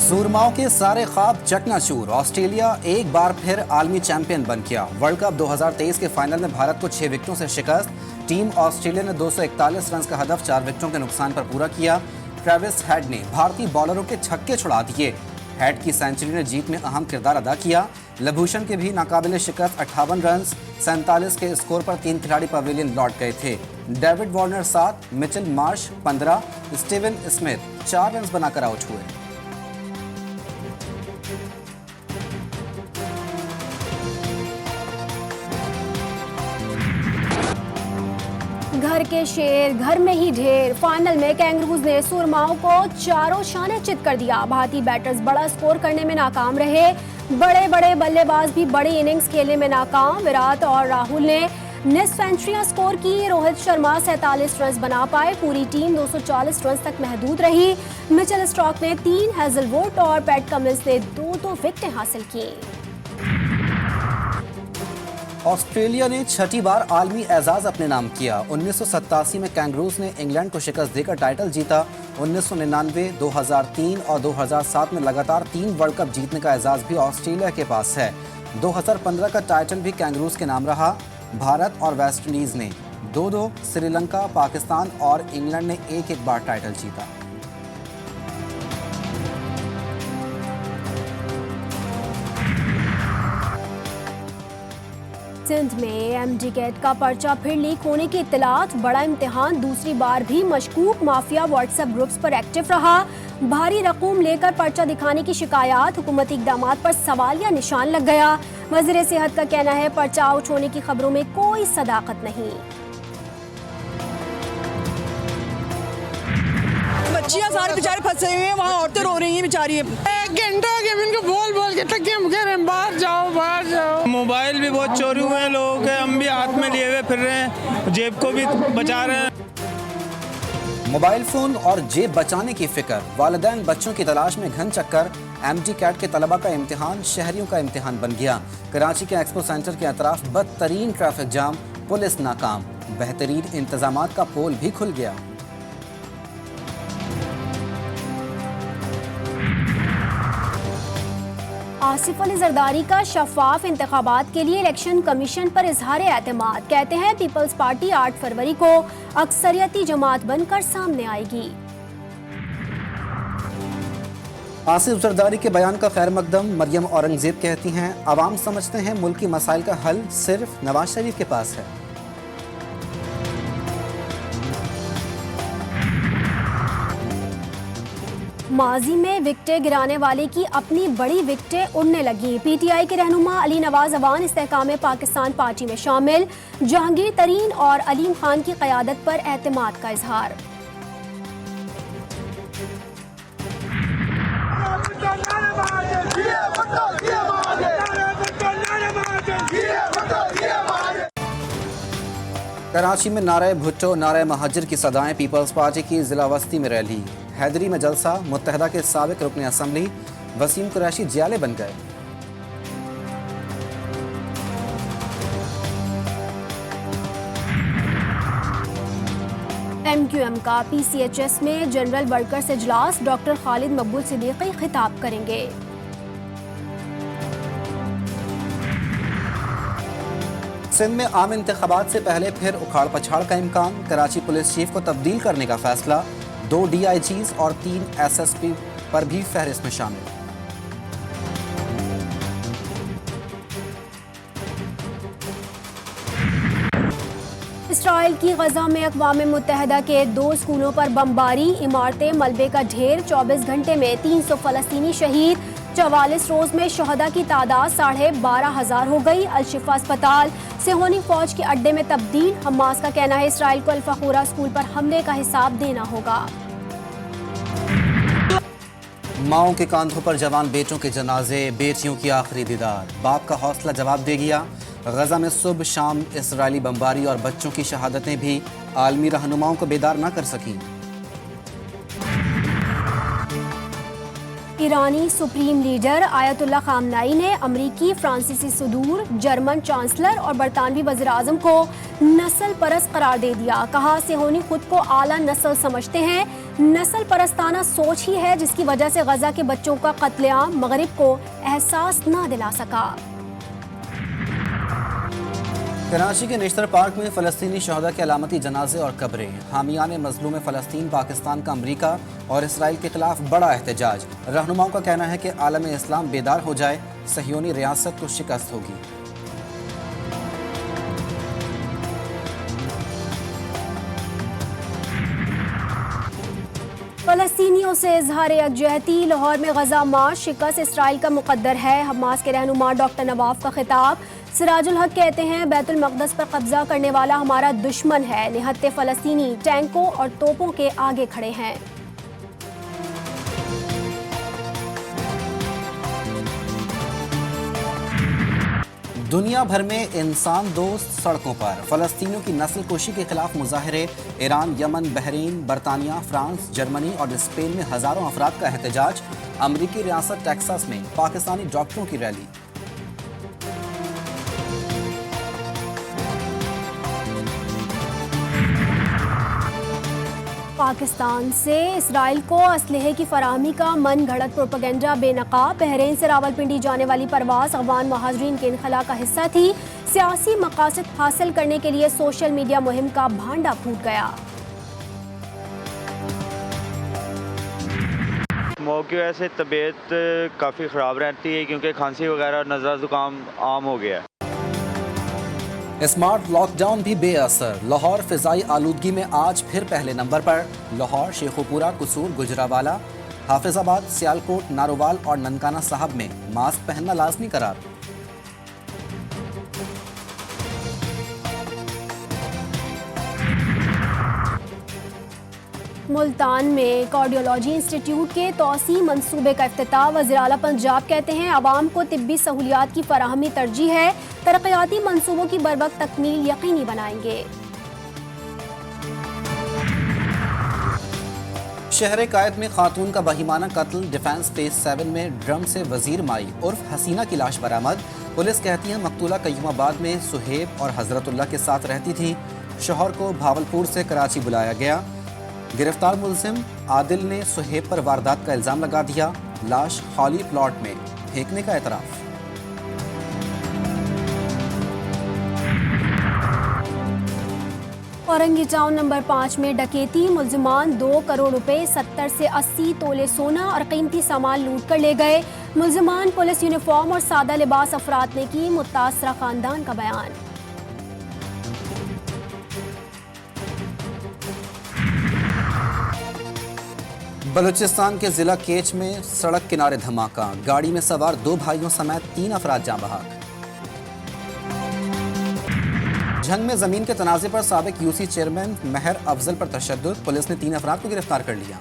सूरमाओं के सारे ख्वाब चकनाचूर। ऑस्ट्रेलिया एक बार फिर आलमी चैंपियन बन गया। वर्ल्ड कप 2023 के फाइनल में भारत को 6 विकेटों से शिकस्त। टीम ऑस्ट्रेलिया ने 241 रन का हदफ 4 विकेटों के नुकसान पर पूरा किया। ट्रेविस हेड ने भारतीय बॉलरों के छक्के छुड़ा दिए। हेड की सेंचुरी ने जीत में अहम किरदार अदा किया। लभूषण के भी नाकाबिले शिकस्त 58 रन 47 के स्कोर पर 3 खिलाड़ी पवेलियन लौट गए थे। David Warner 7, Mitchell Marsh 15, Steven Smith 4 run बनाकर आउट हुए। घर के शेर घर में ही ढेर। फाइनल में कैंगरूज ने सुरमाओं को चारों शाने चित कर दिया। भारतीय बैटर्स बड़ा स्कोर करने में नाकाम रहे। बड़े बड़े बल्लेबाज भी बड़ी इनिंग्स खेलने में नाकाम। विराट और राहुल ने निस्फ सेंचुरियां स्कोर की। रोहित शर्मा 47 रन बना पाए। पूरी टीम 240 रन तक महदूद रही। मिचेल स्टार्क ने 3, हेजलवुड और पैट कमिंस ने 2 विकेटें हासिल की। ऑस्ट्रेलिया ने 6ठी बार आलमी एजाज अपने नाम किया। 1987 में कैंगरूज ने इंग्लैंड को शिकस्त देकर टाइटल जीता। 1999, 2003 और 2007 में लगातार 3 वर्ल्ड कप जीतने का एजाज भी ऑस्ट्रेलिया के पास है। 2015 का टाइटल भी कैंगरूज के नाम रहा। भारत और वेस्ट इंडीज ने 2-2, श्रीलंका, पाकिस्तान और इंग्लैंड ने 1-1 बार टाइटल जीता। सिंध में एमडी कैट का पर्चा फिर लीक होने की इत्तलात। बड़ा इम्तिहान दूसरी बार भी मशकूक माफिया व्हाट्सएप ग्रुप्स पर एक्टिव रहा। भारी रकूम लेकर पर्चा दिखाने की शिकायत। हुकूमती इक़दामात पर सवालिया निशान लग गया। वज़ीर सेहत का कहना है पर्चा आउट होने की खबरों में कोई सदाकत नहीं। बच्चियां सारे बेचारे फंसे हुए हैं, वहाँ औरतें रो रही हैं बेचारी। एक घंटा हो गया इनको बोल बोल के थके हम कह रहे हैं बाहर जाओ बाहर जाओ। मोबाइल भी बहुत चोरी हुए हैं लोगों के, हम भी हाथ में लिए हुए फिर रहे हैं, जेब को भी बचा रहे हैं। मोबाइल फोन और जेब बचाने की फिक्र। वालिदैन बच्चों की तलाश में घन चक्कर। एमडी कैट के तलबा का इम्तिहान शहरियों का इम्तिहान बन गया। कराची के एक्सपो सेंटर के अतराफ बदतरीन ट्रैफिक जाम, पुलिस नाकाम। बेहतरीन इंतजामात का पोल भी खुल गया। आसिफ अली जरदारी का शफाफ इंतखाबात के लिए इलेक्शन कमीशन पर इजहार एतमाद। कहते हैं पीपल्स पार्टी 8 फरवरी को अक्सरियती जमात बनकर सामने आएगी। आसिफ जरदारी के बयान का खैर मकदम। मरियम औरंगजेब कहती हैं अवाम समझते हैं मुल्की मसाइल का हल सिर्फ नवाज शरीफ के पास है। माजी में विकेटें गिराने वाले की अपनी बड़ी विकेटें उड़ने लगी। पीटीआई के रहनुमा अली नवाज अवान इस्तेहकाम पाकिस्तान पार्टी में शामिल। जहांगीर तरीन और अलीम खान की क़यादत पर एतमाद का इजहार। कराची में नारे भुट्टो नारे महाजिर की सदाएं। पीपल्स पार्टी की जिला वस्ती में रैली। हैदरी में जलसा। मुत्तहदा के साबिक रुकन असम्बली वसीम कुरैशी जियाले बन गए। MQM का PCHS में जनरल वर्कर्स इजलास। डॉक्टर खालिद मकबूल सिद्दीकी खिताब करेंगे। सिंध में आम इंतखाबात से पहले फिर उखाड़ पछाड़ का इम्कान। कराची पुलिस चीफ को तब्दील करने का फैसला। 2 DIGs और 3 SSP पर भी फहरिस्त में शामिल। इसराइल की गजा में अक़वाम मुत्तहदा के 2 स्कूलों पर बमबारी। इमारतें मलबे का ढेर। 24 घंटे में 300 फ़लस्तीनी शहीद। 44 रोज में शहदा की तादाद 12,500 हो गई। अल-शिफा अस्पताल सेहोनी फौज के अड्डे में तब्दील। हमास का कहना है इसराइल को अल-फखूरा स्कूल पर हमले का हिसाब देना होगा। माओं के कांधों पर जवान बेटों के जनाजे। बेटियों की आखिरी दीदार। बाप का हौसला जवाब दे गया। गजा में सुबह शाम इसराइली बमबारी और बच्चों की शहादतें भी आलमी रहनुमाओं को बेदार न कर सकी। ईरानी सुप्रीम लीडर आयतुल्लाह खामनाई ने अमरीकी, फ्रांसीसी सदूर, जर्मन चांसलर और बरतानवी वज़ीर-ए-आज़म को नस्ल परस्त करार दे दिया। कहा सेहोनी खुद को आला नस्ल समझते हैं। नस्ल परस्ताना सोच ही है जिसकी वजह से गजा के बच्चों का कत्लेआम मगरिब को एहसास न दिला सका। कराची के नेशनल पार्क में फ़लस्तीनी शहदा के अलामती जनाजे और कब्रें। हामियान मजलूम फ़लस्तीन पाकिस्तान का अमरीका और इसराइल के खिलाफ बड़ा एहतजाज। रहनुमाओं का कहना है कि आलम इस्लाम बेदार हो जाए, सहियोनी रियासत को शिकस्त होगी। फ़लस्तीनियों से इजहार यकजहती। लाहौर में गजा मार्च शिकस्त इसराइल का मुकद्दर है। हमास के रहनुमा डॉक्टर नवाफ का खिताब। सिराजुल हक कहते हैं बैतुल मक़दस पर कब्जा करने वाला हमारा दुश्मन है। निहत्ते फ़लस्तीनी टैंकों और तोपों के आगे खड़े हैं। दुनिया भर में इंसान दोस्त सड़कों पर। फ़लस्तीनियों की नस्ल कुशी के खिलाफ मुजाहरे। ईरान, यमन, बहरीन, बरतानिया, फ्रांस, जर्मनी और स्पेन में हज़ारों अफराद का एहतजाज। अमरीकी रियासत टेक्सास में पाकिस्तानी डॉक्टरों की रैली। पाकिस्तान से इसराइल को असलहे की फराहमी का मन घड़त प्रोपेगेंडा बेनकाब। बहरीन से रावलपिंडी जाने वाली परवाज अफगान महाजरीन के इनखला का हिस्सा थी। सियासी मकासद हासिल करने के लिए सोशल मीडिया मुहिम का भांडा फूट गया। मौके की वजह से तबीयत काफ़ी ख़राब रहती है क्योंकि खांसी वगैरह नज़ला ज़ुकाम आम हो गया है। स्मार्ट लॉकडाउन भी बेअसर। लाहौर फिजाई आलूदगी में आज फिर पहले नंबर पर। लाहौर, शेखुपुरा, कसूर, गुजरावाला, हाफिजाबाद, सियालकोट, नारोवाल और ननकाना साहब में मास्क पहनना लाजमी करार। मुल्तान में कार्डियोलॉजी इंस्टीट्यूट के तोसी मंसूबे का इफ्तिताह। वज़ीर आला पंजाब कहते हैं आवाम को तिब्बी सहूलियात की फराहमी तरजीह है। तरक्याती मंसूबों की बरवक्त तकमील यकीनी बनाएंगे। शहर कायद में खातून का बहिमाना कत्ल। डिफेंस फेज 7 में ड्रम से वजीर माई उर्फ हसीना की लाश बरामद। पुलिस कहती है मकतूला कयूमाबाद में सुहेब और हजरतुल्लाह के साथ रहती थी। शोहर को भावलपुर से कराची बुलाया गया। गिरफ्तार मुलजिम आदिल ने सुहेब पर वारदात का इल्जाम लगा दिया। लाश खाली प्लॉट में फेंकने का एतराफ़। औरंगी टाउन नंबर 5 में डकैती। मुलजिमान 2 करोड़ रुपए 70 से 80 तोले सोना और कीमती सामान लूट कर ले गए। मुलजिमान पुलिस यूनिफॉर्म और सादा लिबास अफराद ने की मुतासरा खानदान का बयान। बलूचिस्तान के जिला केच में सड़क किनारे धमाका। गाड़ी में सवार 2 भाइयों समेत 3 अफराद जाँ बहक। झंग में जमीन के तनाज़े पर साबिक यूसी चेयरमैन महर अफजल पर तशद्दुद। पुलिस ने 3 अफराद को गिरफ्तार कर लिया।